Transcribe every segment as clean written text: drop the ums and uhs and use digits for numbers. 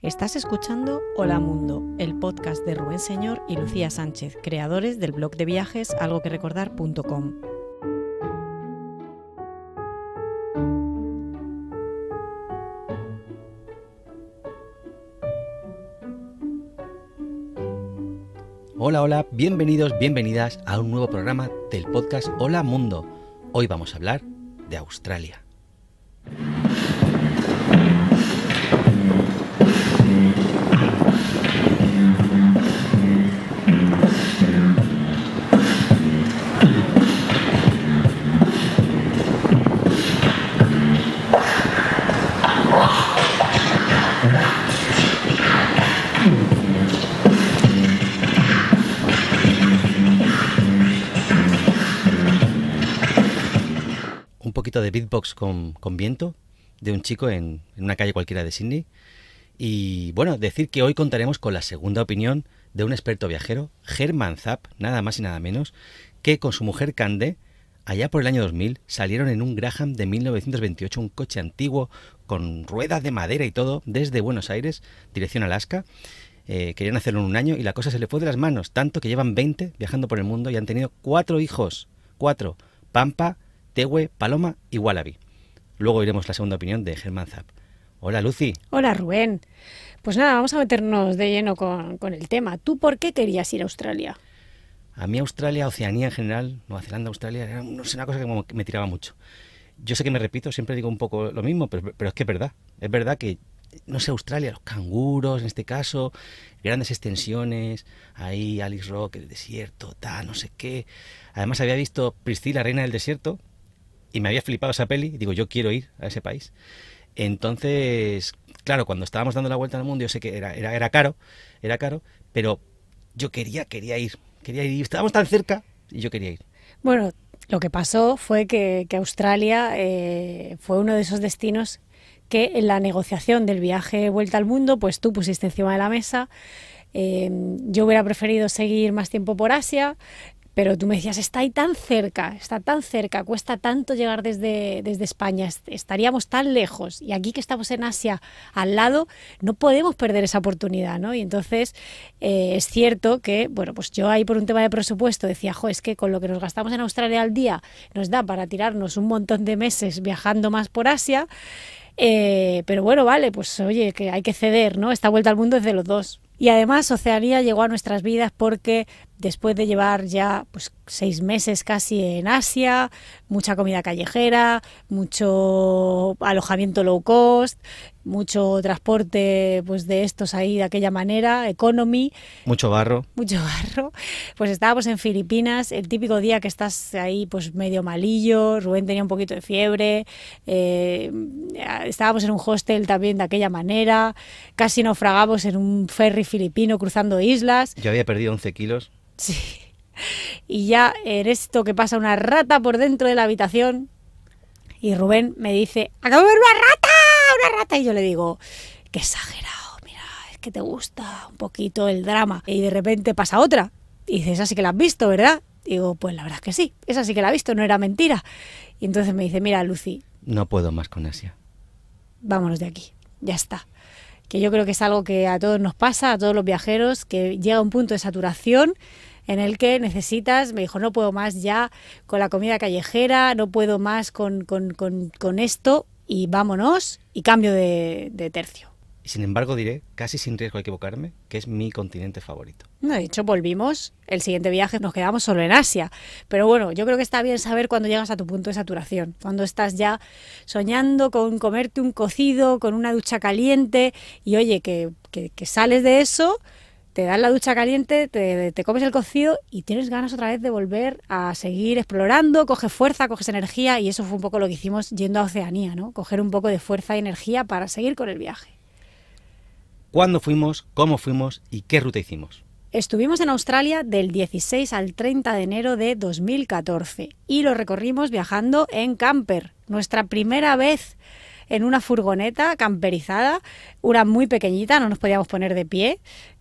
Estás escuchando Hola Mundo, el podcast de Rubén Señor y Lucía Sánchez, creadores del blog de viajes algoquerecordar.com. Hola, hola, bienvenidos, bienvenidas a un nuevo programa del podcast Hola Mundo. Hoy vamos a hablar de Australia. Un poquito de beatbox con viento de un chico en una calle cualquiera de Sydney. Y bueno, decir que hoy contaremos con la segunda opinión de un experto viajero, Herman Zapp, nada más y nada menos, que con su mujer Cande, allá por el año 2000, salieron en un Graham de 1928, un coche antiguo con ruedas de madera y todo, desde Buenos Aires, dirección Alaska. Querían hacerlo en un año y la cosa se le fue de las manos, tanto que llevan 20 viajando por el mundo y han tenido 4 hijos, 4, Pampa, Tewe, Paloma y Wallaby. Luego oiremos la segunda opinión de Herman Zapp. Hola, Lucy. Hola, Rubén. Pues nada, vamos a meternos de lleno con el tema. ¿Tú por qué querías ir a Australia? A mí Australia, Oceanía en general, Nueva Zelanda, Australia, era una cosa que como que me tiraba mucho. Yo sé que me repito, siempre digo un poco lo mismo, pero es que es verdad. Es verdad que, no sé, Australia, los canguros en este caso, grandes extensiones, ahí Alice Rock, el desierto, no sé qué. Además había visto Priscilla, Reina del Desierto, y me había flipado esa peli, y digo, yo quiero ir a ese país. Entonces, claro, cuando estábamos dando la vuelta al mundo, yo sé que era caro, pero yo quería ir, y estábamos tan cerca, y yo quería ir. Bueno, lo que pasó fue que Australia fue uno de esos destinos que en la negociación del viaje vuelta al mundo, pues tú pusiste encima de la mesa. Yo hubiera preferido seguir más tiempo por Asia, pero tú me decías, está tan cerca, cuesta tanto llegar desde España, estaríamos tan lejos, y aquí que estamos en Asia al lado, no podemos perder esa oportunidad, ¿no? Y entonces es cierto que, bueno, pues yo ahí por un tema de presupuesto decía, es que con lo que nos gastamos en Australia al día nos da para tirarnos un montón de meses viajando más por Asia, pero bueno, vale, pues oye, que hay que ceder, ¿no? Esta vuelta al mundo es de los dos. Y además Oceanía llegó a nuestras vidas porque después de llevar ya pues 6 meses casi en Asia, mucha comida callejera, mucho alojamiento low cost, mucho transporte pues de estos ahí de aquella manera, economy. Mucho barro. Pues estábamos en Filipinas, el típico día que estás ahí pues medio malillo, Rubén tenía un poquito de fiebre, estábamos en un hostel también de aquella manera, casi naufragamos en un ferry filipino cruzando islas. Yo había perdido 11 kilos. Sí. Y ya en esto que pasa una rata por dentro de la habitación y Rubén me dice, ¡acabo de ver una rata! Y yo le digo, qué exagerado, mira, es que te gusta un poquito el drama. Y de repente pasa otra y dice, esa sí que la has visto, ¿verdad? Digo, pues la verdad es que sí, esa sí que la he visto, no era mentira. Y entonces me dice, mira, Lucy, no puedo más con Asia. Vámonos de aquí, ya está. Que yo creo que es algo que a todos nos pasa, a todos los viajeros, que llega un punto de saturación en el que necesitas, me dijo, no puedo más ya con la comida callejera, no puedo más con esto, y vámonos, y cambio de tercio. Y sin embargo diré, casi sin riesgo de equivocarme, que es mi continente favorito. No, de hecho volvimos, el siguiente viaje nos quedamos solo en Asia, pero bueno, yo creo que está bien saber cuando llegas a tu punto de saturación, cuando estás ya soñando con comerte un cocido, con una ducha caliente, y oye, que sales de eso, te das la ducha caliente, te comes el cocido y tienes ganas otra vez de volver a seguir explorando, coges fuerza, coges energía, y eso fue un poco lo que hicimos yendo a Oceanía, ¿no? Coger un poco de fuerza y energía para seguir con el viaje. ¿Cuándo fuimos, cómo fuimos y qué ruta hicimos? Estuvimos en Australia del 16 al 30 de enero de 2014 y lo recorrimos viajando en camper. Nuestra primera vez en una furgoneta camperizada, una muy pequeñita, no nos podíamos poner de pie.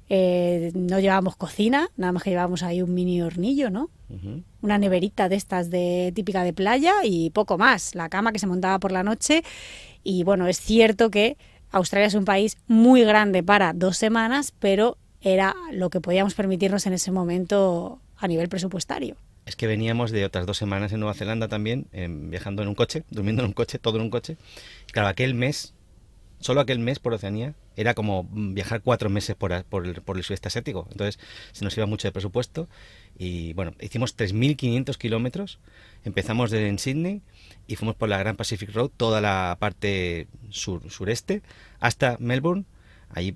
No llevábamos cocina, nada más que llevábamos ahí un mini hornillo, ¿no? Una neverita de estas típica de playa y poco más, la cama que se montaba por la noche. Y bueno, es cierto que Australia es un país muy grande para 2 semanas, pero era lo que podíamos permitirnos en ese momento a nivel presupuestario. Es que veníamos de otras 2 semanas en Nueva Zelanda también, viajando en un coche, durmiendo en un coche, todo en un coche. Y claro, solo aquel mes por Oceanía, era como viajar 4 meses por el sudeste asiático. Entonces se nos iba mucho de presupuesto. Y bueno, hicimos 3.500 kilómetros. Empezamos en Sydney y fuimos por la Gran Pacific Road, toda la parte sureste, hasta Melbourne. Allí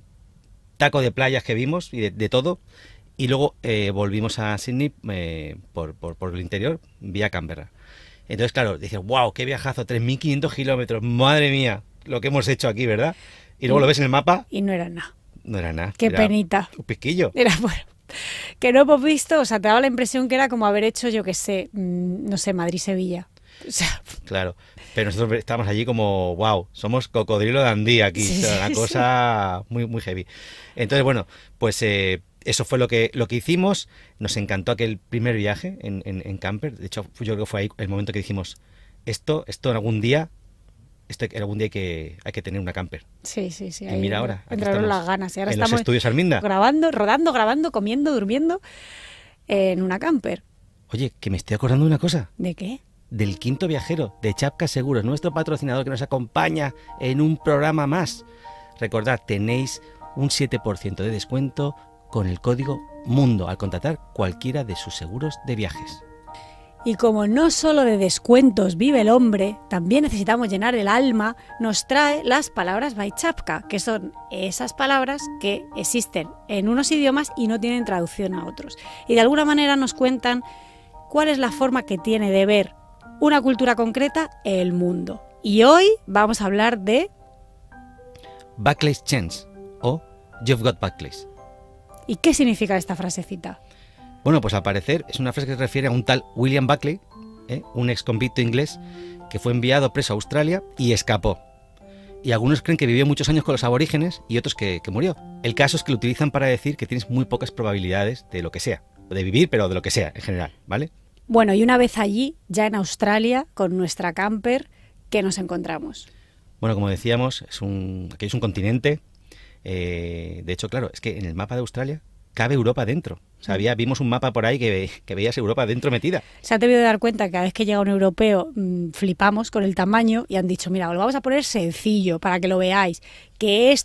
taco de playas que vimos y de todo. Y luego volvimos a Sydney por el interior, vía Canberra. Entonces, claro, dices, wow, qué viajazo, 3.500 kilómetros, madre mía, lo que hemos hecho aquí, ¿verdad? Y luego lo ves en el mapa. Y no era nada. No era nada. Qué penita. Un piquillo. Era, bueno, que no hemos visto, o sea, te daba la impresión que era como haber hecho, yo qué sé, no sé, Madrid-Sevilla. O sea, claro, pero nosotros estábamos allí como, wow, somos cocodrilo de Andía aquí, sí, o sea, una cosa muy, muy heavy. Entonces, bueno, pues eso fue lo que hicimos. Nos encantó aquel primer viaje en camper. De hecho, yo creo que fue ahí el momento que dijimos, esto algún día hay que tener una camper. Sí, sí, sí. Y mira ahora, entraron las ganas. Y ahora en estamos los estudios Arminda. grabando, comiendo, durmiendo en una camper. Oye, que me estoy acordando de una cosa. ¿De qué? Del Quinto Viajero, de Chapka Seguros, nuestro patrocinador que nos acompaña en un programa más. Recordad, tenéis un 7% de descuento con el código MUNDO al contratar cualquiera de sus seguros de viajes. Y como no solo de descuentos vive el hombre, también necesitamos llenar el alma, nos trae las palabras by Chapka, que son esas palabras que existen en unos idiomas y no tienen traducción a otros. Y de alguna manera nos cuentan cuál es la forma que tiene de ver una cultura concreta el mundo. Y hoy vamos a hablar de Buckley's Chance o You've Got Buckley's. ¿Y qué significa esta frasecita? Bueno, pues al parecer es una frase que se refiere a un tal William Buckley, un ex convicto inglés que fue enviado preso a Australia y escapó. Y algunos creen que vivió muchos años con los aborígenes y otros que murió. El caso es que lo utilizan para decir que tienes muy pocas probabilidades de lo que sea, de vivir, pero de lo que sea en general, ¿vale? Bueno, y una vez allí, ya en Australia, con nuestra camper, ¿qué nos encontramos? Bueno, como decíamos, aquí es un continente. De hecho, claro, es que en el mapa de Australia cabe Europa dentro. O sea, vimos un mapa por ahí que veías Europa dentro metida. Se han debido de dar cuenta que cada vez que llega un europeo flipamos con el tamaño y han dicho, mira, os lo vamos a poner sencillo para que lo veáis, que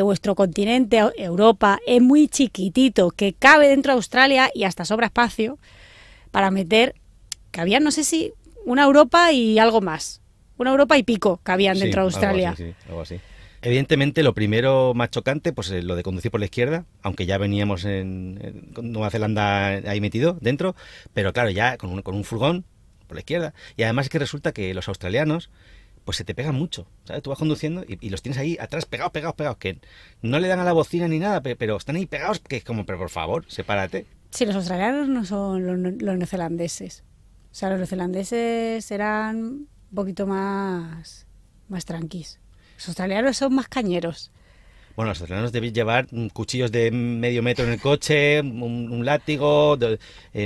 vuestro continente, Europa, es muy chiquitito, que cabe dentro de Australia y hasta sobra espacio para meter, cabían, no sé si, una Europa y algo más. Una Europa y pico cabían dentro de Australia. Algo así. Evidentemente, lo primero más chocante, pues lo de conducir por la izquierda, aunque ya veníamos en Nueva Zelanda ahí metido dentro, pero claro, ya con un furgón por la izquierda. Y además es que resulta que los australianos, pues se te pegan mucho, ¿sabes? Tú vas conduciendo y los tienes ahí atrás pegados, que no le dan a la bocina ni nada, pero están ahí pegados, que es como, pero por favor, sepárate. Sí, los australianos no son los neozelandeses. O sea, los neozelandeses eran un poquito más tranquis. Los australianos son más cañeros. Bueno, los australianos deben llevar cuchillos de medio metro en el coche, un látigo,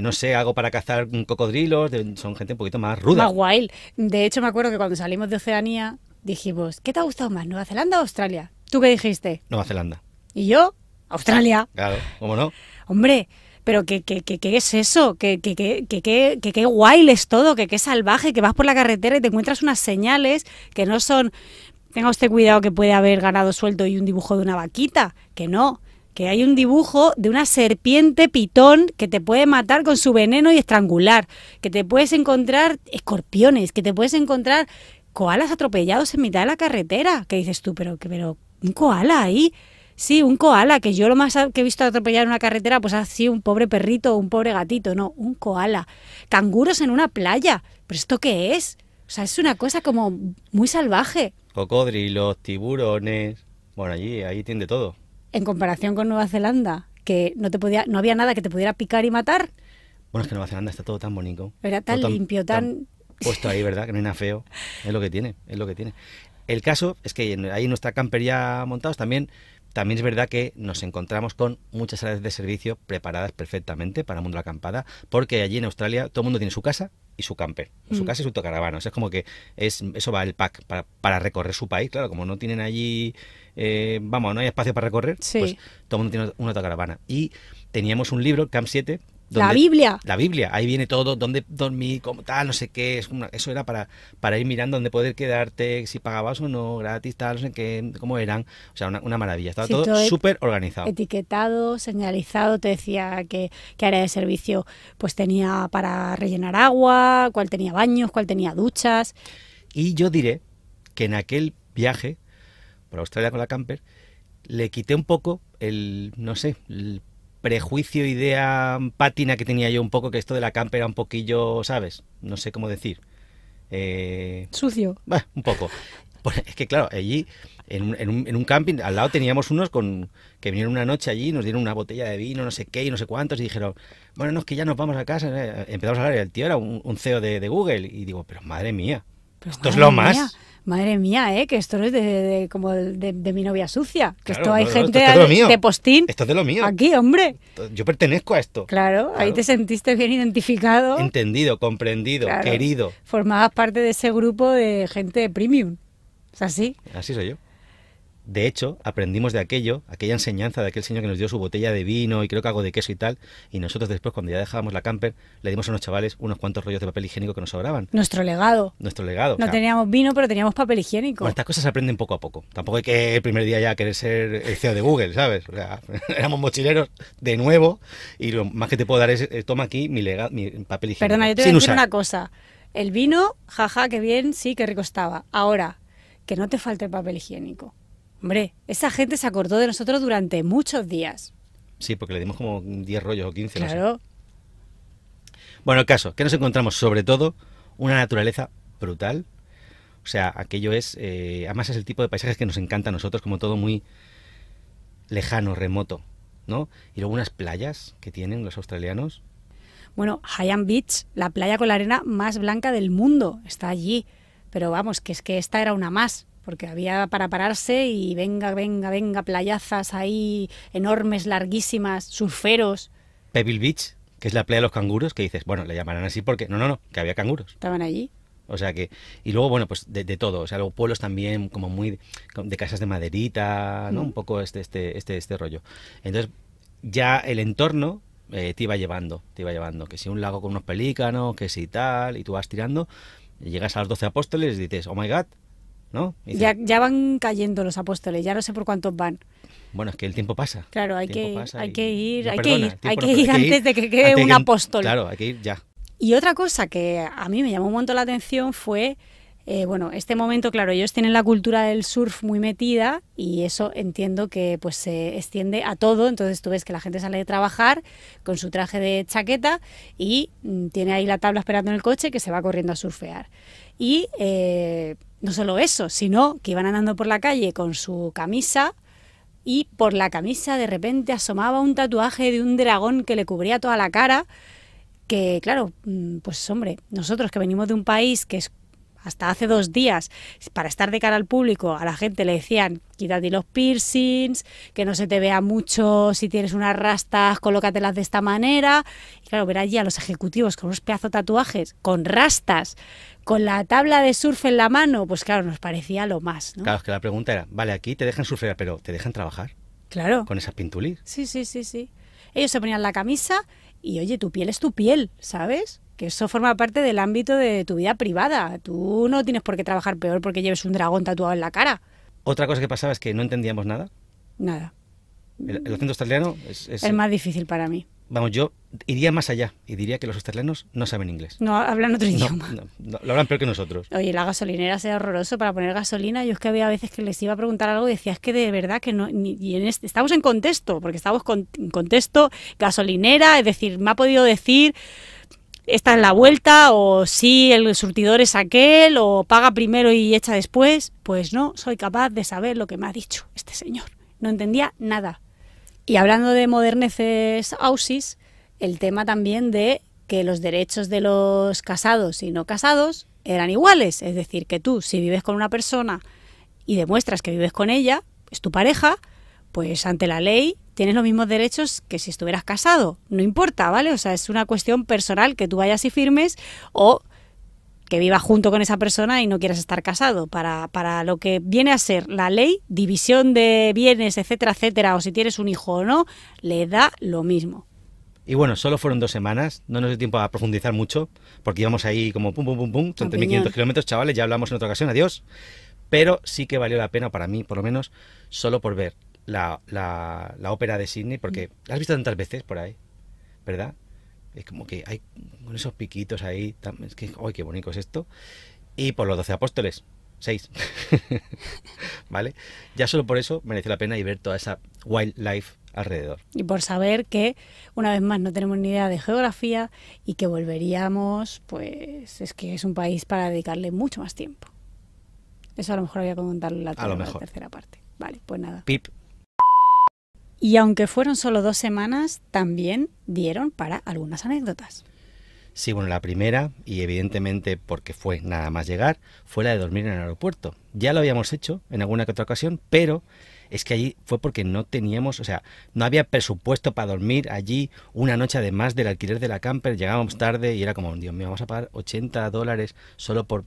no sé, algo para cazar cocodrilos. Son gente un poquito más ruda. Más wild. De hecho, me acuerdo que cuando salimos de Oceanía dijimos, ¿qué te ha gustado más, Nueva Zelanda o Australia? ¿Tú qué dijiste? Nueva Zelanda. ¿Y yo? Australia. Claro, ¿cómo no? Hombre, pero ¿qué es eso? ¿Qué wild es todo? ¿Qué salvaje? Que vas por la carretera y te encuentras unas señales que no son... Tenga usted cuidado que puede haber ganado suelto y un dibujo de una vaquita. Que no, que hay un dibujo de una serpiente pitón que te puede matar con su veneno y estrangular. Que te puedes encontrar escorpiones, que te puedes encontrar koalas atropellados en mitad de la carretera. Que dices tú, pero un koala ahí. Sí, un koala, que yo lo más que he visto atropellar en una carretera pues ha sido un pobre perrito o un pobre gatito. No, un koala. Canguros en una playa. ¿Pero esto qué es? O sea, es una cosa como muy salvaje. Cocodrilos, tiburones... Bueno, ahí tiene todo. En comparación con Nueva Zelanda, que no había nada que te pudiera picar y matar. Bueno, es que Nueva Zelanda está todo tan bonito. Era tan limpio, tan... Puesto ahí, ¿verdad? Que no hay nada feo. Es lo que tiene. El caso es que ahí en nuestra camper ya montados también también es verdad que nos encontramos con muchas áreas de servicio preparadas perfectamente para el mundo de la acampada, porque allí en Australia todo el mundo tiene su casa y su camper, su casa y su autocaravana. O sea, es como que eso va el pack para recorrer su país. Claro, como no tienen allí, no hay espacio para recorrer, Sí. pues todo el mundo tiene una autocaravana. Y teníamos un libro, Camp 7, La Biblia. La Biblia, ahí viene todo, dónde dormir, cómo tal, no sé qué. Eso era para ir mirando dónde poder quedarte, si pagabas o no, gratis, tal, no sé qué, cómo eran. O sea, una maravilla. Estaba Sí, todo súper organizado. Etiquetado, señalizado, te decía qué área de servicio pues tenía para rellenar agua, cuál tenía baños, cuál tenía duchas. Y yo diré que en aquel viaje por Australia con la camper le quité un poco el prejuicio, idea pátina que tenía yo un poco, que esto de la camper era un poquillo, ¿sabes? No sé cómo decir. Sucio. Un poco. Pues es que claro, allí en un camping al lado teníamos unos que vinieron una noche allí, nos dieron una botella de vino, no sé qué y no sé cuántos, y dijeron, bueno, no, es que ya nos vamos a casa. Empezamos a hablar y el tío era un CEO de Google, y digo, pero madre mía, esto es lo más. Madre mía, que esto no es como de mi novia sucia. Que Claro, esto hay gente esto es de lo mío. de postín. Esto es de lo mío. Aquí, hombre. Yo pertenezco a esto. Claro, ahí te sentiste bien identificado. Entendido, comprendido, Claro. querido. Formabas parte de ese grupo de gente premium. ¿Es así? Así soy yo. De hecho, aprendimos de aquella enseñanza de aquel señor que nos dio su botella de vino y creo que algo de queso y tal, y nosotros después, cuando ya dejábamos la camper, le dimos a unos chavales unos cuantos rollos de papel higiénico que nos sobraban. Nuestro legado. Nuestro legado. No teníamos vino, pero teníamos papel higiénico. Bueno, estas cosas se aprenden poco a poco. Tampoco hay que el primer día ya querer ser el CEO de Google, ¿sabes? O sea, éramos mochileros de nuevo y lo más que te puedo dar es, toma aquí mi papel higiénico. Perdona, yo te voy a decir una cosa. El vino, jaja, qué bien, sí, qué rico estaba. Ahora, que no te falte el papel higiénico. Hombre, esa gente se acordó de nosotros durante muchos días. Sí, porque le dimos como 10 rollos o 15. Claro. No sé. Bueno, el caso, que nos encontramos sobre todo una naturaleza brutal. O sea, aquello es, además es el tipo de paisajes que nos encanta a nosotros, como todo muy lejano, remoto, ¿no? Y luego unas playas que tienen los australianos. Bueno, High Beach, la playa con la arena más blanca del mundo, está allí. Pero vamos, que es que esta era una más. Porque había para pararse y venga, playazas ahí enormes, larguísimas, surferos. Pebble Beach, que es la playa de los canguros, que dices, bueno, le llamarán así porque... No, que había canguros. Estaban allí. O sea que... Y luego, bueno, pues de todo. O sea, luego pueblos también como muy... de casas de maderita, ¿no? Un poco este rollo. Entonces, ya el entorno te iba llevando. Que si un lago con unos pelícanos, que si tal, y tú vas tirando, y llegas a los 12 apóstoles y dices, oh my God, ¿no? Dice, ya van cayendo los apóstoles, ya no sé por cuántos van. Bueno, es que el tiempo pasa. Claro, hay que ir antes antes de que quede un apóstol. Claro, hay que ir ya. Y otra cosa que a mí me llamó un montón la atención fue, este momento, claro, ellos tienen la cultura del surf muy metida y eso entiendo que pues se extiende a todo. Entonces tú ves que la gente sale de trabajar con su traje de chaqueta y tiene ahí la tabla esperando en el coche que se va corriendo a surfear. Y no solo eso, sino que iban andando por la calle con su camisa y por la camisa de repente asomaba un tatuaje de un dragón que le cubría toda la cara, que claro, pues hombre, nosotros que venimos de un país que es hasta hace 2 días, para estar de cara al público, a la gente le decían, quítate los piercings, que no se te vea mucho, si tienes unas rastas, colócatelas de esta manera. Y claro, ver allí a los ejecutivos con unos pedazos de tatuajes, con rastas, con la tabla de surf en la mano, pues claro, nos parecía lo más, ¿no? Claro, es que la pregunta era, vale, aquí te dejan surfear, pero ¿te dejan trabajar? Claro. Con esas pintulis. Sí. Ellos se ponían la camisa y, oye, tu piel es tu piel, ¿sabes? Que eso forma parte del ámbito de tu vida privada. Tú no tienes por qué trabajar peor porque lleves un dragón tatuado en la cara. Otra cosa que pasaba es que no entendíamos nada. Nada. El acento australiano es más difícil para mí. Vamos, yo iría más allá y diría que los australianos no saben inglés. No hablan otro idioma. No, lo hablan peor que nosotros. Oye, la gasolinera sea horroroso para poner gasolina. Yo es que había veces que les iba a preguntar algo y decía, es que de verdad que no... estamos en contexto, porque estamos en contexto gasolinera, es decir, me ha podido decir... esta es la vuelta, o sí, el surtidor es aquel, o paga primero y echa después. Pues no, soy capaz de saber lo que me ha dicho este señor. No entendía nada. Y hablando de moderneces ausis, el tema también de que los derechos de los casados y no casados eran iguales. Es decir, que tú, si vives con una persona y demuestras que vives con ella, es tu pareja, pues ante la ley tienes los mismos derechos que si estuvieras casado. No importa, ¿vale? O sea, es una cuestión personal que tú vayas y firmes o que vivas junto con esa persona y no quieras estar casado. Para lo que viene a ser la ley, división de bienes, etcétera, etcétera, o si tienes un hijo o no, le da lo mismo. Y bueno, solo fueron 2 semanas, no nos dio tiempo a profundizar mucho, porque íbamos ahí como pum, pum, pum, pum, 30.500 kilómetros, chavales, ya hablamos en otra ocasión, adiós. Pero sí que valió la pena para mí, por lo menos, solo por ver la ópera de Sydney, porque la has visto tantas veces por ahí, ¿verdad? Es como que hay con esos piquitos ahí, es que, ¡ay, qué bonito es esto! Y por los 12 apóstoles, 6, ¿vale? Ya solo por eso mereció la pena y ver toda esa wildlife alrededor. Y por saber que, una vez más, no tenemos ni idea de geografía y que volveríamos, pues es que es un país para dedicarle mucho más tiempo. Eso a lo mejor había que contarlo en la tercera parte. Vale, pues nada. Pip. Y aunque fueron solo 2 semanas, también dieron para algunas anécdotas. Sí, bueno, la primera, y evidentemente porque fue nada más llegar, fue la de dormir en el aeropuerto. Ya lo habíamos hecho en alguna que otra ocasión, pero es que allí fue porque no teníamos, o sea, no había presupuesto para dormir allí una noche además del alquiler de la camper. Llegábamos tarde y era como, Dios mío, vamos a pagar $80 solo por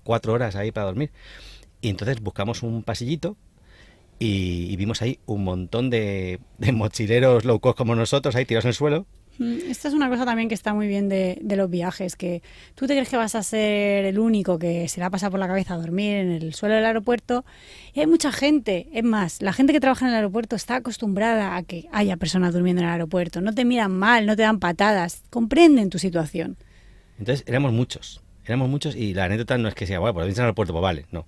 4 horas ahí para dormir. Y entonces buscamos un pasillito y vimos ahí un montón de mochileros low cost como nosotros ahí tirados en el suelo. Esta es una cosa también que está muy bien de los viajes, que tú te crees que vas a ser el único que se le ha pasado por la cabeza dormir en el suelo del aeropuerto, y hay mucha gente. Es más, la gente que trabaja en el aeropuerto está acostumbrada a que haya personas durmiendo en el aeropuerto, no te miran mal, no te dan patadas, comprenden tu situación. Entonces éramos muchos y la anécdota no es que sea, bueno, pues dormir en el aeropuerto, pues vale, no.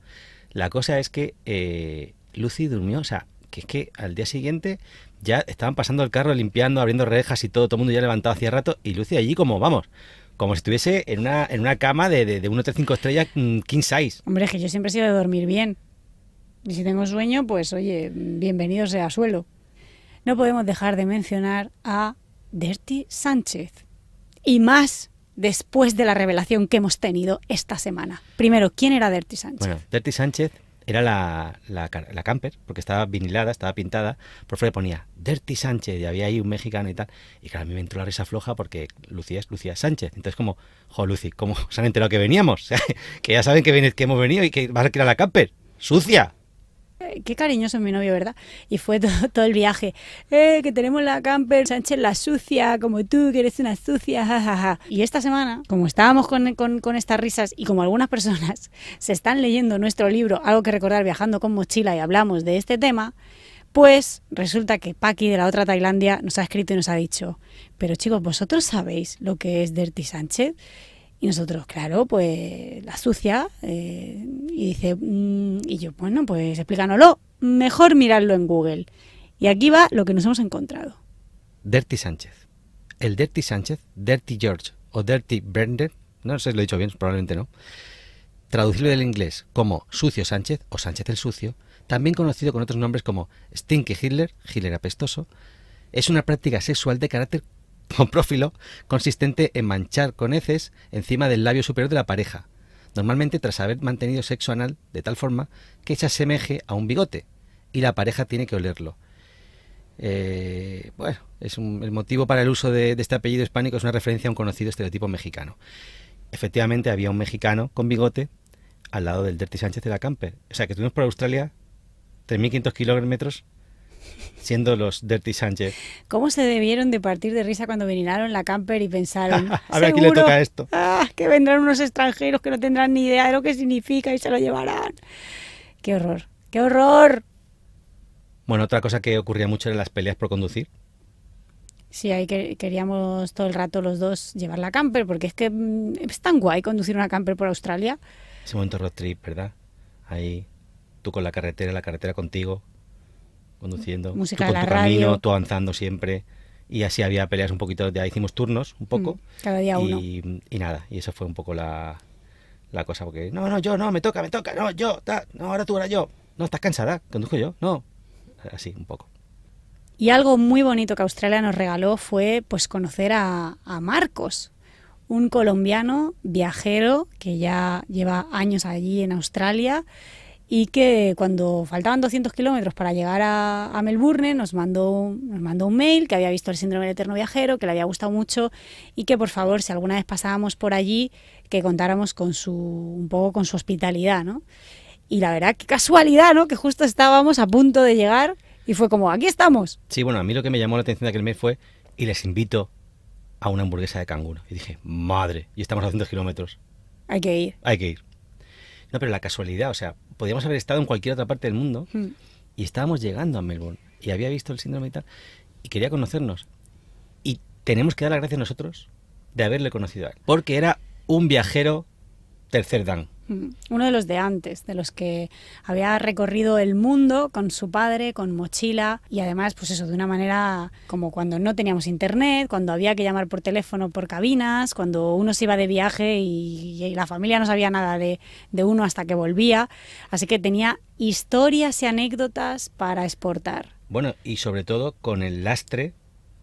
La cosa es que Lucy durmió, o sea, que es que al día siguiente ya estaban pasando el carro, limpiando, abriendo rejas y todo el mundo ya levantado hacía rato, y Lucy allí como, vamos, como si estuviese en una cama de un hotel 5 estrellas king size. Hombre, es que yo siempre he sido de dormir bien. Y si tengo sueño, pues oye, bienvenido sea suelo. No podemos dejar de mencionar a Dirty Sánchez. Y más después de la revelación que hemos tenido esta semana. Primero, ¿quién era Dirty Sánchez? Bueno, Dirty Sánchez era la camper, porque estaba vinilada, estaba pintada, por fuera ponía Dirty Sánchez, y había ahí un mexicano y tal, y claro, a mí me entró la risa floja porque Lucía es Lucía Sánchez, entonces como, jo, Lucy, ¿cómo se han enterado que veníamos? O sea, que ya saben que hemos venido y que vas a alquilar la camper, ¡sucia! Qué cariñoso es mi novio, ¿verdad? Y fue todo el viaje. Que tenemos la camper, Sánchez la sucia, como tú, que eres una sucia, jajaja. Y esta semana, como estábamos con estas risas y como algunas personas se están leyendo nuestro libro, Algo que recordar viajando con mochila, y hablamos de este tema, pues resulta que Paqui de la otra Tailandia nos ha escrito y nos ha dicho, pero chicos, ¿vosotros sabéis lo que es Dirty Sánchez? Y nosotros, claro, pues la sucia, y dice, y yo, bueno, pues explícanoslo, mejor mirarlo en Google. Y aquí va lo que nos hemos encontrado. Dirty Sánchez. El Dirty Sánchez, Dirty George o Dirty Brendan, no sé si lo he dicho bien, probablemente no, traducirlo del inglés como Sucio Sánchez o Sánchez el Sucio, también conocido con otros nombres como Stinky Hitler, Hitler apestoso, es una práctica sexual de carácter con prófilo consistente en manchar con heces encima del labio superior de la pareja, normalmente tras haber mantenido sexo anal de tal forma que se asemeje a un bigote y la pareja tiene que olerlo. Bueno, el motivo para el uso de este apellido hispánico es una referencia a un conocido estereotipo mexicano. Efectivamente había un mexicano con bigote al lado del Dirty Sánchez de la camper, o sea que estuvimos por Australia 3.500 kilómetros siendo los Dirty Sánchez. ¿Cómo se debieron de partir de risa cuando vinieron la camper y pensaron, a ver a quién le toca esto? Que vendrán unos extranjeros que no tendrán ni idea de lo que significa y se lo llevarán? ¡Qué horror! ¡Qué horror! Bueno, otra cosa que ocurría mucho eran las peleas por conducir. Sí, ahí queríamos todo el rato los dos llevar la camper, porque es que es tan guay conducir una camper por Australia. Ese momento road trip, ¿verdad? Ahí, tú con la carretera contigo, conduciendo, música tú con de la tu camino, radio, tú avanzando siempre, y así había peleas un poquito, ya hicimos turnos un poco, cada día uno. Y nada, y eso fue un poco la cosa, porque no, yo, no, me toca, no, yo, no, ahora tú, ahora yo, no, estás cansada, conduzco yo, no, así un poco. Y algo muy bonito que Australia nos regaló fue pues conocer a Marcos, un colombiano viajero que ya lleva años allí en Australia y que cuando faltaban 200 kilómetros para llegar a Melbourne nos mandó un mail que había visto el síndrome del eterno viajero, que le había gustado mucho y que por favor, si alguna vez pasábamos por allí, que contáramos un poco con su hospitalidad, ¿no? Y la verdad, qué casualidad, ¿no? Que justo estábamos a punto de llegar y fue como, aquí estamos. Sí, bueno, a mí lo que me llamó la atención de aquel mes fue, y les invito a una hamburguesa de canguro. Y dije, madre, y estamos a 200 kilómetros. Hay que ir. Hay que ir. No, pero la casualidad, o sea, podíamos haber estado en cualquier otra parte del mundo y estábamos llegando a Melbourne y había visto el síndrome y tal y quería conocernos. Y tenemos que dar las gracias nosotros de haberle conocido a él, porque era un viajero tercer dan. Uno de los de antes, de los que había recorrido el mundo con su padre, con mochila y además, pues eso, de una manera como cuando no teníamos internet, cuando había que llamar por teléfono por cabinas, cuando uno se iba de viaje y la familia no sabía nada de uno hasta que volvía. Así que tenía historias y anécdotas para exportar. Bueno, y sobre todo con el lastre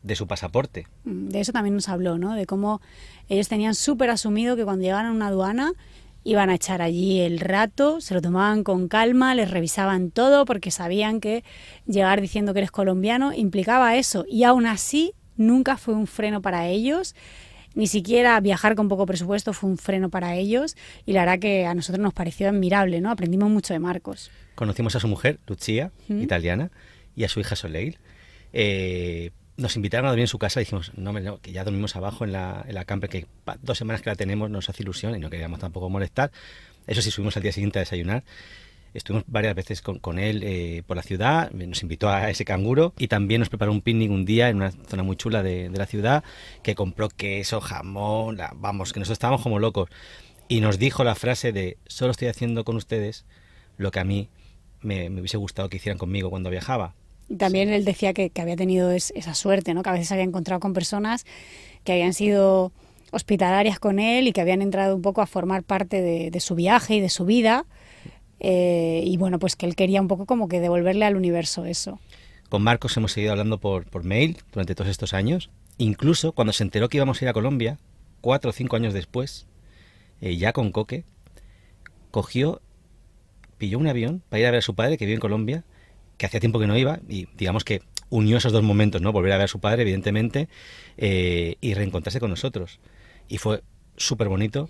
de su pasaporte. De eso también nos habló, ¿no? De cómo ellos tenían súper asumido que cuando llegaban a una aduana iban a echar allí el rato, se lo tomaban con calma, les revisaban todo porque sabían que llegar diciendo que eres colombiano implicaba eso. Y aún así nunca fue un freno para ellos, ni siquiera viajar con poco presupuesto fue un freno para ellos. Y la verdad que a nosotros nos pareció admirable, ¿no? Aprendimos mucho de Marcos. Conocimos a su mujer, Lucia, italiana, y a su hija Soleil. Nos invitaron a dormir en su casa y dijimos, no, que ya dormimos abajo en la camper, que 2 semanas que la tenemos nos hace ilusión y no queríamos tampoco molestar. Eso sí, subimos al día siguiente a desayunar. Estuvimos varias veces con él por la ciudad, nos invitó a ese canguro y también nos preparó un picnic un día en una zona muy chula de la ciudad, que compró queso, jamón, vamos, que nosotros estábamos como locos. Y nos dijo la frase de, solo estoy haciendo con ustedes lo que a mí me hubiese gustado que hicieran conmigo cuando viajaba. Y también él decía que había tenido esa suerte, ¿no? Que a veces había encontrado con personas que habían sido hospitalarias con él y que habían entrado un poco a formar parte de su viaje y de su vida. Y bueno, pues que él quería un poco como que devolverle al universo eso. Con Marcos hemos seguido hablando por mail durante todos estos años. Incluso cuando se enteró que íbamos a ir a Colombia, 4 o 5 años después, ya con Coque, pilló un avión para ir a ver a su padre que vive en Colombia, que hacía tiempo que no iba, y digamos que unió esos dos momentos, ¿no? Volver a ver a su padre, evidentemente, y reencontrarse con nosotros. Y fue súper bonito.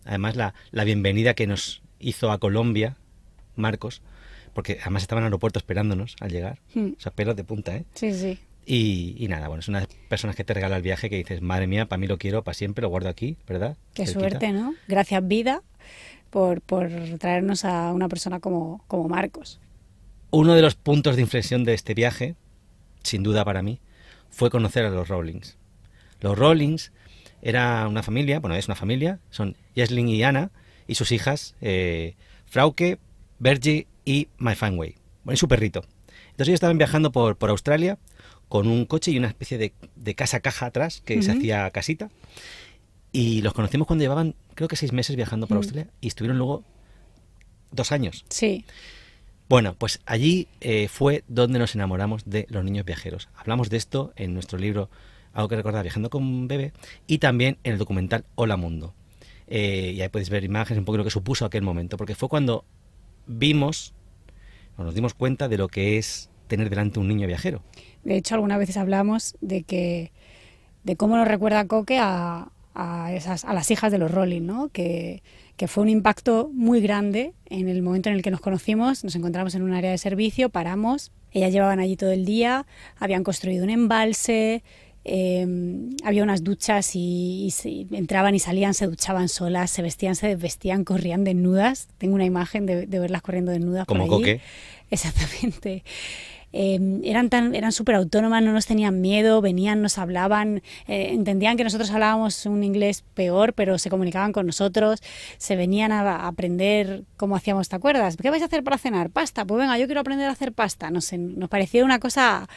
Además, la bienvenida que nos hizo a Colombia, Marcos, porque además estaba en el aeropuerto esperándonos al llegar. O sea, pelos de punta, ¿eh? Sí, sí. Y nada, bueno, es una de las personas que te regala el viaje que dices, madre mía, para mí lo quiero, para siempre, lo guardo aquí, ¿verdad? Qué cerquita. suerte, ¿no? Gracias, vida, por traernos a una persona como Marcos. Uno de los puntos de inflexión de este viaje, sin duda para mí, fue conocer a los Rawlings. Los Rawlings era una familia, bueno, es una familia, son Jesslyn y Anna, y sus hijas, Frauke, Bergie y My Fanway. Bueno, y su perrito. Entonces ellos estaban viajando por Australia con un coche y una especie de casa-caja atrás, que se hacía casita. Y los conocimos cuando llevaban, creo que 6 meses viajando por Australia, y estuvieron luego 2 años. Sí. Bueno, pues allí fue donde nos enamoramos de los niños viajeros. Hablamos de esto en nuestro libro Algo que recordar viajando con un bebé y también en el documental Hola Mundo. Y ahí podéis ver imágenes un poco de lo que supuso aquel momento, porque fue cuando nos dimos cuenta de lo que es tener delante un niño viajero. De hecho, algunas veces hablamos de cómo nos recuerda Coque a las hijas de los Rawlings, ¿no? Que fue un impacto muy grande en el momento en el que nos conocimos. Nos encontramos en un área de servicio, paramos, ellas llevaban allí todo el día, habían construido un embalse, había unas duchas y entraban y salían, se duchaban solas, se vestían, se desvestían, corrían desnudas. Tengo una imagen de verlas corriendo desnudas como por allí. Coque. Exactamente. Eran súper autónomas, no nos tenían miedo, venían, nos hablaban, entendían que nosotros hablábamos un inglés peor, pero se comunicaban con nosotros, se venían a aprender cómo hacíamos, ¿te acuerdas? ¿Qué vais a hacer para cenar? Pasta, pues venga, yo quiero aprender a hacer pasta. No sé, nos parecía una cosa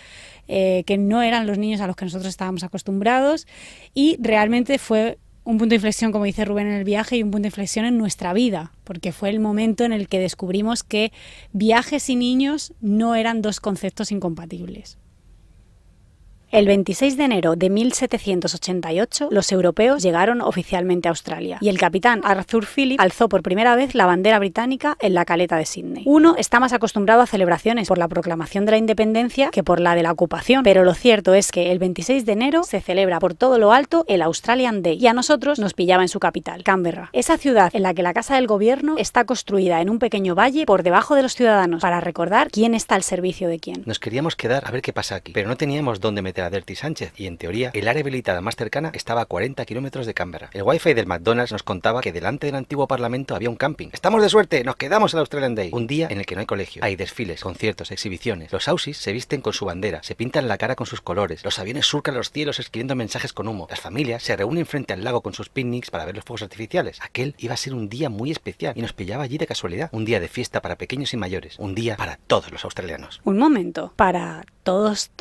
que no eran los niños a los que nosotros estábamos acostumbrados y realmente fue un punto de inflexión, como dice Rubén, en el viaje y un punto de inflexión en nuestra vida, porque fue el momento en el que descubrimos que viajes y niños no eran dos conceptos incompatibles. El 26 de enero de 1788, los europeos llegaron oficialmente a Australia y el capitán Arthur Phillip alzó por primera vez la bandera británica en la caleta de Sídney. Uno está más acostumbrado a celebraciones por la proclamación de la independencia que por la de la ocupación, pero lo cierto es que el 26 de enero se celebra por todo lo alto el Australian Day y a nosotros nos pillaba en su capital, Canberra. Esa ciudad en la que la casa del gobierno está construida en un pequeño valle por debajo de los ciudadanos para recordar quién está al servicio de quién. Nos queríamos quedar a ver qué pasa aquí, pero no teníamos dónde meter a Dirty Sánchez y en teoría el área habilitada más cercana estaba a 40 kilómetros de Canberra. El wifi del McDonald's nos contaba que delante del antiguo parlamento había un camping. Estamos de suerte, nos quedamos en el Australian Day. Un día en el que no hay colegio, hay desfiles, conciertos, exhibiciones. Los aussies se visten con su bandera, se pintan la cara con sus colores, los aviones surcan los cielos escribiendo mensajes con humo. Las familias se reúnen frente al lago con sus picnics para ver los fuegos artificiales. Aquel iba a ser un día muy especial y nos pillaba allí de casualidad. Un día de fiesta para pequeños y mayores, un día para todos los australianos. Un momento, ¿para todos?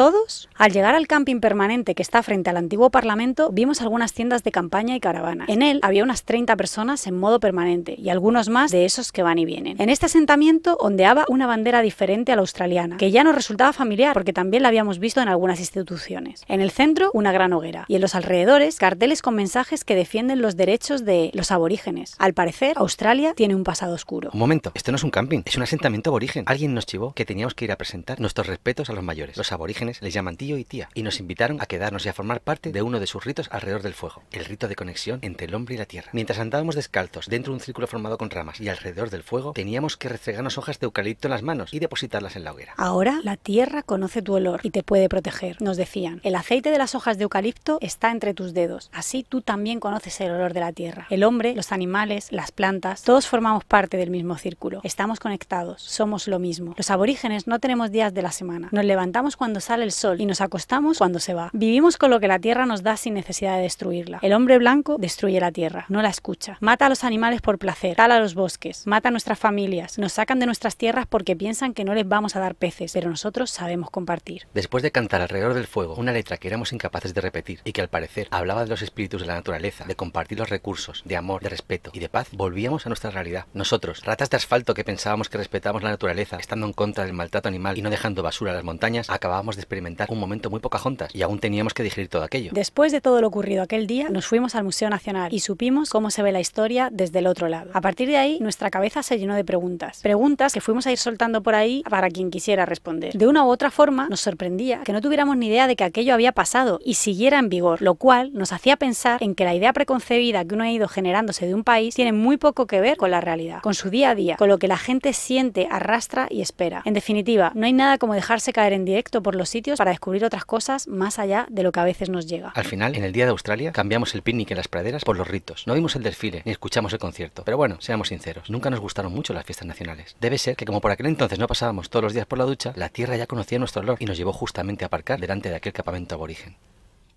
Al llegar al camping permanente que está frente al antiguo parlamento, vimos algunas tiendas de campaña y caravanas. En él había unas 30 personas en modo permanente y algunos más de esos que van y vienen. En este asentamiento ondeaba una bandera diferente a la australiana, que ya nos resultaba familiar porque también la habíamos visto en algunas instituciones. En el centro, una gran hoguera y en los alrededores, carteles con mensajes que defienden los derechos de los aborígenes. Al parecer, Australia tiene un pasado oscuro. Un momento, esto no es un camping, es un asentamiento aborigen. Alguien nos chivó que teníamos que ir a presentar nuestros respetos a los mayores. Los aborígenes les llaman tío y tía y nos invitaron a quedarnos y a formar parte de uno de sus ritos alrededor del fuego, el rito de conexión entre el hombre y la tierra. Mientras andábamos descalzos dentro de un círculo formado con ramas y alrededor del fuego, teníamos que restregarnos hojas de eucalipto en las manos y depositarlas en la hoguera. Ahora la tierra conoce tu olor y te puede proteger, nos decían. El aceite de las hojas de eucalipto está entre tus dedos, así tú también conoces el olor de la tierra. El hombre, los animales, las plantas, todos formamos parte del mismo círculo. Estamos conectados, somos lo mismo. Los aborígenes no tenemos días de la semana. Nos levantamos cuando sale el sol y nos acostamos cuando se va. Vivimos con lo que la tierra nos da sin necesidad de destruirla. El hombre blanco destruye la tierra, no la escucha. Mata a los animales por placer, tala los bosques, mata a nuestras familias, nos sacan de nuestras tierras porque piensan que no les vamos a dar peces, pero nosotros sabemos compartir. Después de cantar alrededor del fuego una letra que éramos incapaces de repetir y que al parecer hablaba de los espíritus de la naturaleza, de compartir los recursos, de amor, de respeto y de paz, volvíamos a nuestra realidad. Nosotros, ratas de asfalto que pensábamos que respetábamos la naturaleza, estando en contra del maltrato animal y no dejando basura a las montañas, acabábamos de experimentar un momento muy Pocahontas y aún teníamos que digerir todo aquello. Después de todo lo ocurrido aquel día, nos fuimos al Museo Nacional y supimos cómo se ve la historia desde el otro lado. A partir de ahí, nuestra cabeza se llenó de preguntas. Preguntas que fuimos a ir soltando por ahí para quien quisiera responder. De una u otra forma, nos sorprendía que no tuviéramos ni idea de que aquello había pasado y siguiera en vigor, lo cual nos hacía pensar en que la idea preconcebida que uno ha ido generándose de un país tiene muy poco que ver con la realidad, con su día a día, con lo que la gente siente, arrastra y espera. En definitiva, no hay nada como dejarse caer en directo por los sitios para descubrir otras cosas más allá de lo que a veces nos llega. Al final, en el día de Australia, cambiamos el picnic en las praderas por los ritos. No vimos el desfile, ni escuchamos el concierto. Pero bueno, seamos sinceros, nunca nos gustaron mucho las fiestas nacionales. Debe ser que como por aquel entonces no pasábamos todos los días por la ducha, la tierra ya conocía nuestro olor y nos llevó justamente a aparcar delante de aquel campamento aborigen.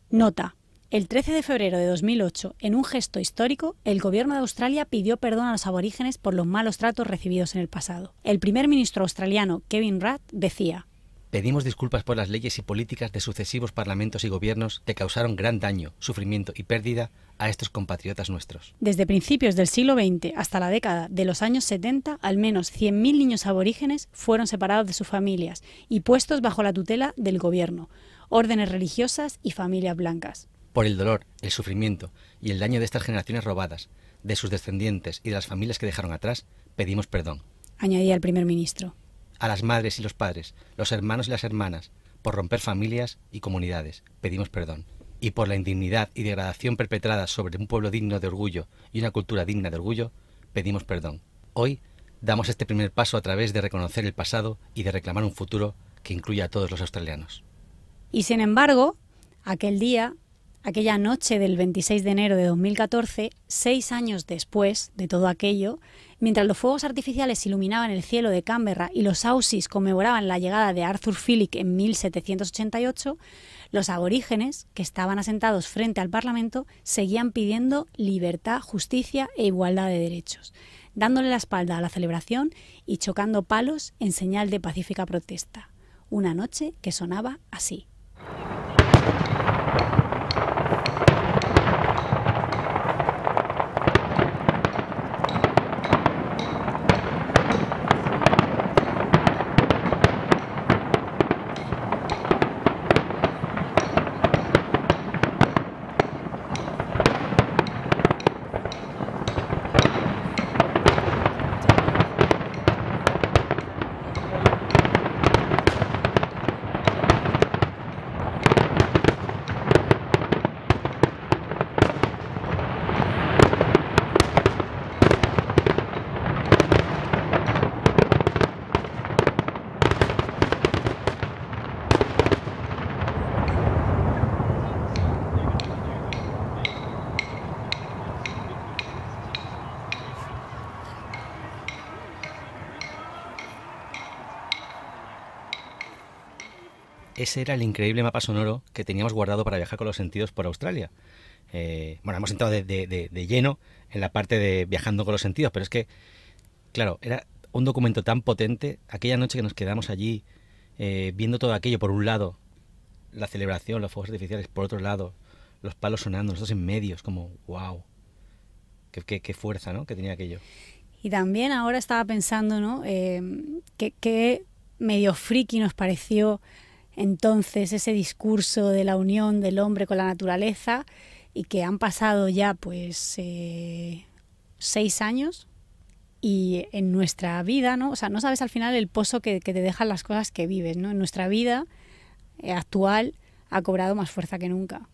Nota. El 13 de febrero de 2008, en un gesto histórico, el gobierno de Australia pidió perdón a los aborígenes por los malos tratos recibidos en el pasado. El primer ministro australiano, Kevin Rudd, decía: pedimos disculpas por las leyes y políticas de sucesivos parlamentos y gobiernos que causaron gran daño, sufrimiento y pérdida a estos compatriotas nuestros. Desde principios del siglo XX hasta la década de los años 70, al menos 100.000 niños aborígenes fueron separados de sus familias y puestos bajo la tutela del gobierno, órdenes religiosas y familias blancas. Por el dolor, el sufrimiento y el daño de estas generaciones robadas, de sus descendientes y de las familias que dejaron atrás, pedimos perdón. Añadía el primer ministro. A las madres y los padres, los hermanos y las hermanas, por romper familias y comunidades, pedimos perdón. Y por la indignidad y degradación perpetrada sobre un pueblo digno de orgullo y una cultura digna de orgullo, pedimos perdón. Hoy damos este primer paso a través de reconocer el pasado y de reclamar un futuro que incluya a todos los australianos. Y sin embargo, aquel día, aquella noche del 26 de enero de 2014, 6 años después de todo aquello, mientras los fuegos artificiales iluminaban el cielo de Canberra y los aussies conmemoraban la llegada de Arthur Phillip en 1788, los aborígenes, que estaban asentados frente al Parlamento, seguían pidiendo libertad, justicia e igualdad de derechos, dándole la espalda a la celebración y chocando palos en señal de pacífica protesta. Una noche que sonaba así. ese era el increíble mapa sonoro que teníamos guardado para viajar con los sentidos por Australia. Bueno, hemos entrado de lleno en la parte de viajando con los sentidos, pero es que, claro, era un documento tan potente. Aquella noche que nos quedamos allí viendo todo aquello, por un lado, la celebración, los fuegos artificiales, por otro lado, los palos sonando, nosotros en medio, es como, wow, qué fuerza, ¿no?, que tenía aquello. Y también ahora estaba pensando, ¿no?, que medio friki nos pareció entonces ese discurso de la unión del hombre con la naturaleza, y que han pasado ya pues 6 años y en nuestra vida, ¿no? O sea, no sabes al final el pozo que te dejan las cosas que vives, ¿no? En nuestra vida actual ha cobrado más fuerza que nunca.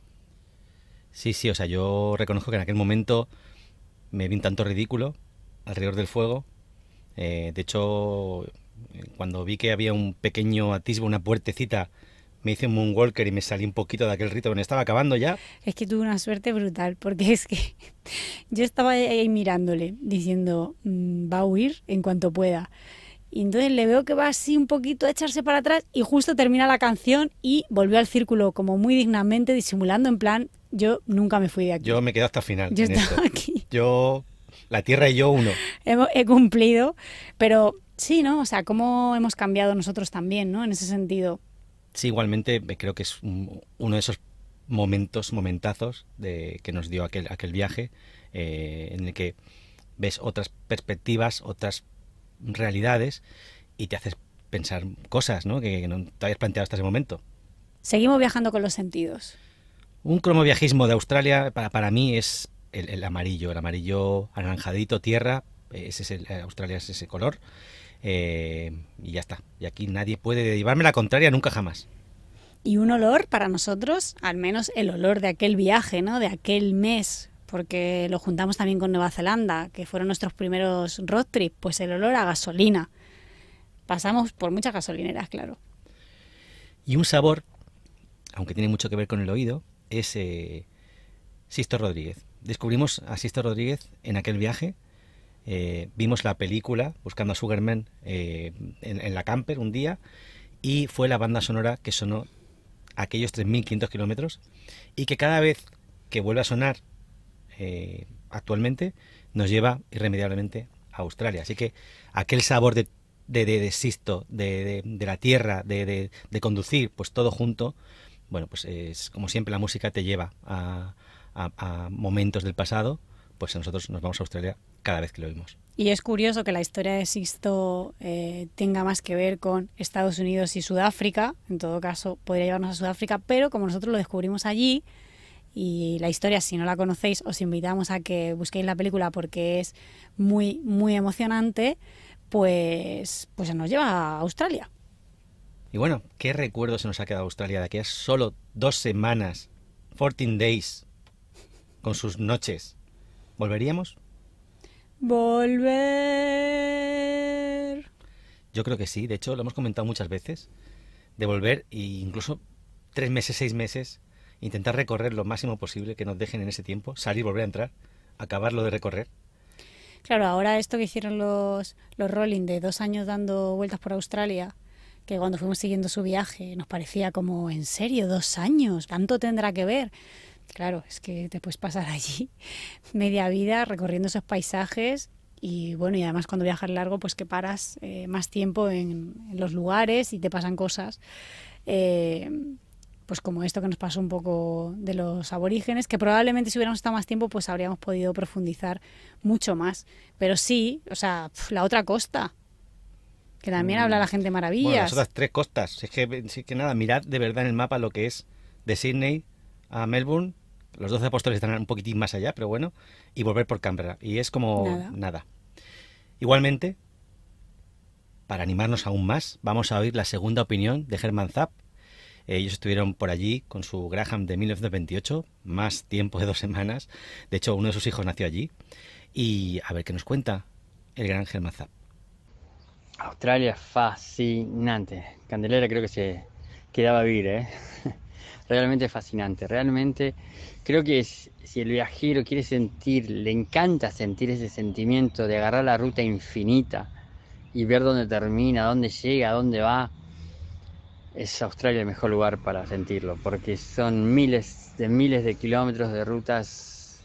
Sí, o sea, yo reconozco que en aquel momento me vi un tanto ridículo alrededor del fuego. De hecho, cuando vi que había un pequeño atisbo, una puertecita, me hice un moonwalker y me salí un poquito de aquel rito, me estaba acabando ya. Es que tuve una suerte brutal, porque es que yo estaba ahí mirándole, diciendo, va a huir en cuanto pueda. Y entonces le veo que va así un poquito a echarse para atrás y justo termina la canción y volvió al círculo como muy dignamente, disimulando en plan, yo nunca me fui de aquí. Yo me quedo hasta el final. Yo estaba aquí. Yo, la tierra y yo uno. He cumplido, pero sí, ¿no? O sea, cómo hemos cambiado nosotros también, ¿no? En ese sentido. Sí, igualmente creo que es uno de esos momentazos que nos dio aquel viaje, en el que ves otras perspectivas, otras realidades y te haces pensar cosas, ¿no?, que no te habías planteado hasta ese momento. Seguimos viajando con los sentidos. Un cromoviajismo de Australia para mí es el amarillo anaranjadito, tierra, Australia es ese color. Y ya está. Y aquí nadie puede llevarme la contraria nunca jamás. Y un olor para nosotros, al menos el olor de aquel viaje, ¿no?, de aquel mes, porque lo juntamos también con Nueva Zelanda, que fueron nuestros primeros road trip, pues el olor a gasolina. Pasamos por muchas gasolineras, claro. Y un sabor, aunque tiene mucho que ver con el oído, es Sisto Rodríguez. Descubrimos a Sisto Rodríguez en aquel viaje. Vimos la película Buscando a Sugarman en la camper un día, y fue la banda sonora que sonó aquellos 3.500 kilómetros y que cada vez que vuelve a sonar actualmente nos lleva irremediablemente a Australia. Así que aquel sabor de Sisto, de la tierra, de conducir, pues todo junto, bueno, pues es como siempre, la música te lleva a momentos del pasado. Pues nosotros nos vamos a Australia cada vez que lo oímos. Y es curioso que la historia de Sisto tenga más que ver con Estados Unidos y Sudáfrica. En todo caso, podría llevarnos a Sudáfrica, pero como nosotros lo descubrimos allí, y la historia, si no la conocéis, os invitamos a que busquéis la película porque es muy, muy emocionante, pues se nos lleva a Australia. Y bueno, ¿qué recuerdo se nos ha quedado Australia de aquellas solo 2 semanas, 14 days, con sus noches? ¿Volveríamos? Volver. Yo creo que sí, de hecho lo hemos comentado muchas veces, de volver e incluso 3 meses, 6 meses, intentar recorrer lo máximo posible que nos dejen en ese tiempo, salir, volver a entrar, acabarlo de recorrer. Claro, ahora esto que hicieron los Rolling de 2 años dando vueltas por Australia, que cuando fuimos siguiendo su viaje nos parecía como, ¿en serio? 2 años, ¿tanto tendrá que ver? Claro, es que te puedes pasar allí media vida recorriendo esos paisajes y bueno, y además cuando viajas largo, pues que paras más tiempo en los lugares y te pasan cosas, pues como esto que nos pasó un poco de los aborígenes, que probablemente si hubiéramos estado más tiempo, pues habríamos podido profundizar mucho más. Pero sí, o sea, la otra costa, que también habla la gente maravillas. Bueno, las otras 3 costas, es que nada, mirad de verdad en el mapa lo que es de Sydney a Melbourne. Los 12 apóstoles están un poquitín más allá, pero bueno, y volver por Canberra. Y es como nada. Igualmente, para animarnos aún más, vamos a oír la segunda opinión de Herman Zapp. Ellos estuvieron por allí con su Graham de 1928, más tiempo de 2 semanas. De hecho, uno de sus hijos nació allí. Y a ver qué nos cuenta el gran Herman Zapp. Australia es fascinante. Candelera creo que se quedaba a vivir, ¿eh? Realmente fascinante. Realmente creo que si el viajero quiere sentir, le encanta sentir ese sentimiento de agarrar la ruta infinita y ver dónde termina, dónde llega, dónde va. es Australia el mejor lugar para sentirlo, porque son miles de kilómetros de rutas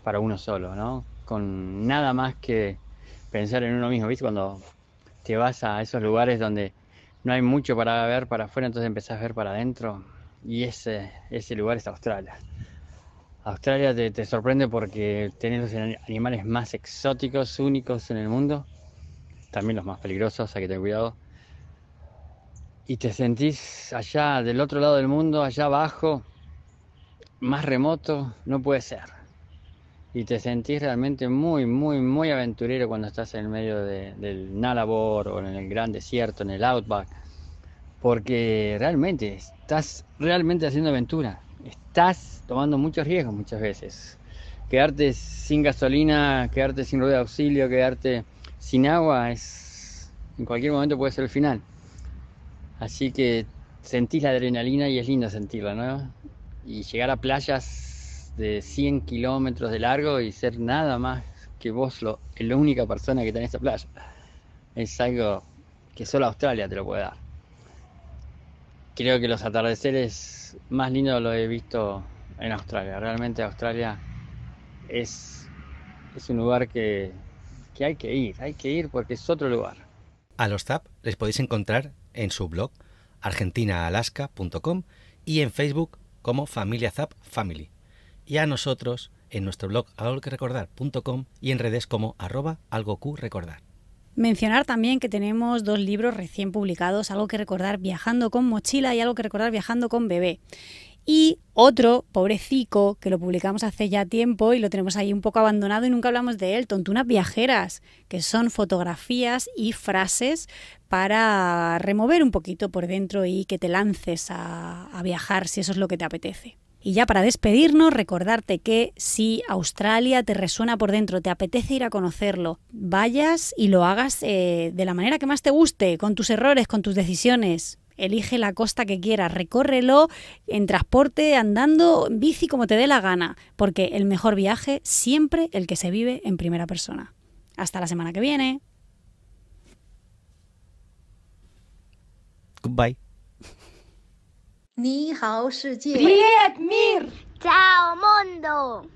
para uno solo, ¿no? Con nada más que pensar en uno mismo, ¿viste? Cuando te vas a esos lugares donde no hay mucho para ver para afuera, entonces empezás a ver para adentro, y ese lugar es Australia. Australia te sorprende porque tenés los animales más exóticos, únicos en el mundo, también los más peligrosos, hay que tener cuidado. Y te sentís allá del otro lado del mundo, allá abajo, más remoto, no puede ser. Y te sentís realmente muy aventurero cuando estás en el medio del Nullarbor o en el gran desierto, en el Outback. Porque realmente estás realmente haciendo aventura. Estás tomando muchos riesgos muchas veces. Quedarte sin gasolina, quedarte sin rueda de auxilio, quedarte sin agua, en cualquier momento puede ser el final. Así que sentís la adrenalina y es lindo sentirla, ¿no? Y llegar a playas de 100 kilómetros de largo y ser nada más que vos la única persona que está en esa playa. Es algo que solo Australia te lo puede dar. Creo que los atardeceres más lindos los he visto en Australia. Realmente Australia es un lugar que hay que ir porque es otro lugar. A los Zapp les podéis encontrar en su blog argentinaalaska.com y en Facebook como Familia Zapp Family. Y a nosotros en nuestro blog algoquerecordar.com y en redes como @algoqrecordar. Mencionar también que tenemos 2 libros recién publicados, Algo que recordar viajando con mochila y Algo que recordar viajando con bebé. Y otro, Pobrecico, que lo publicamos hace ya tiempo y lo tenemos ahí un poco abandonado y nunca hablamos de él, Tontunas viajeras, que son fotografías y frases para remover un poquito por dentro y que te lances a viajar si eso es lo que te apetece. Y ya para despedirnos, recordarte que si Australia te resuena por dentro, te apetece ir a conocerlo, vayas y lo hagas de la manera que más te guste, con tus errores, con tus decisiones. Elige la costa que quieras, recórrelo en transporte, andando, en bici, como te dé la gana, porque el mejor viaje siempre el que se vive en primera persona. Hasta la semana que viene. Goodbye. Ni hao,世界. Привет, мир! ¡Chao, mundo!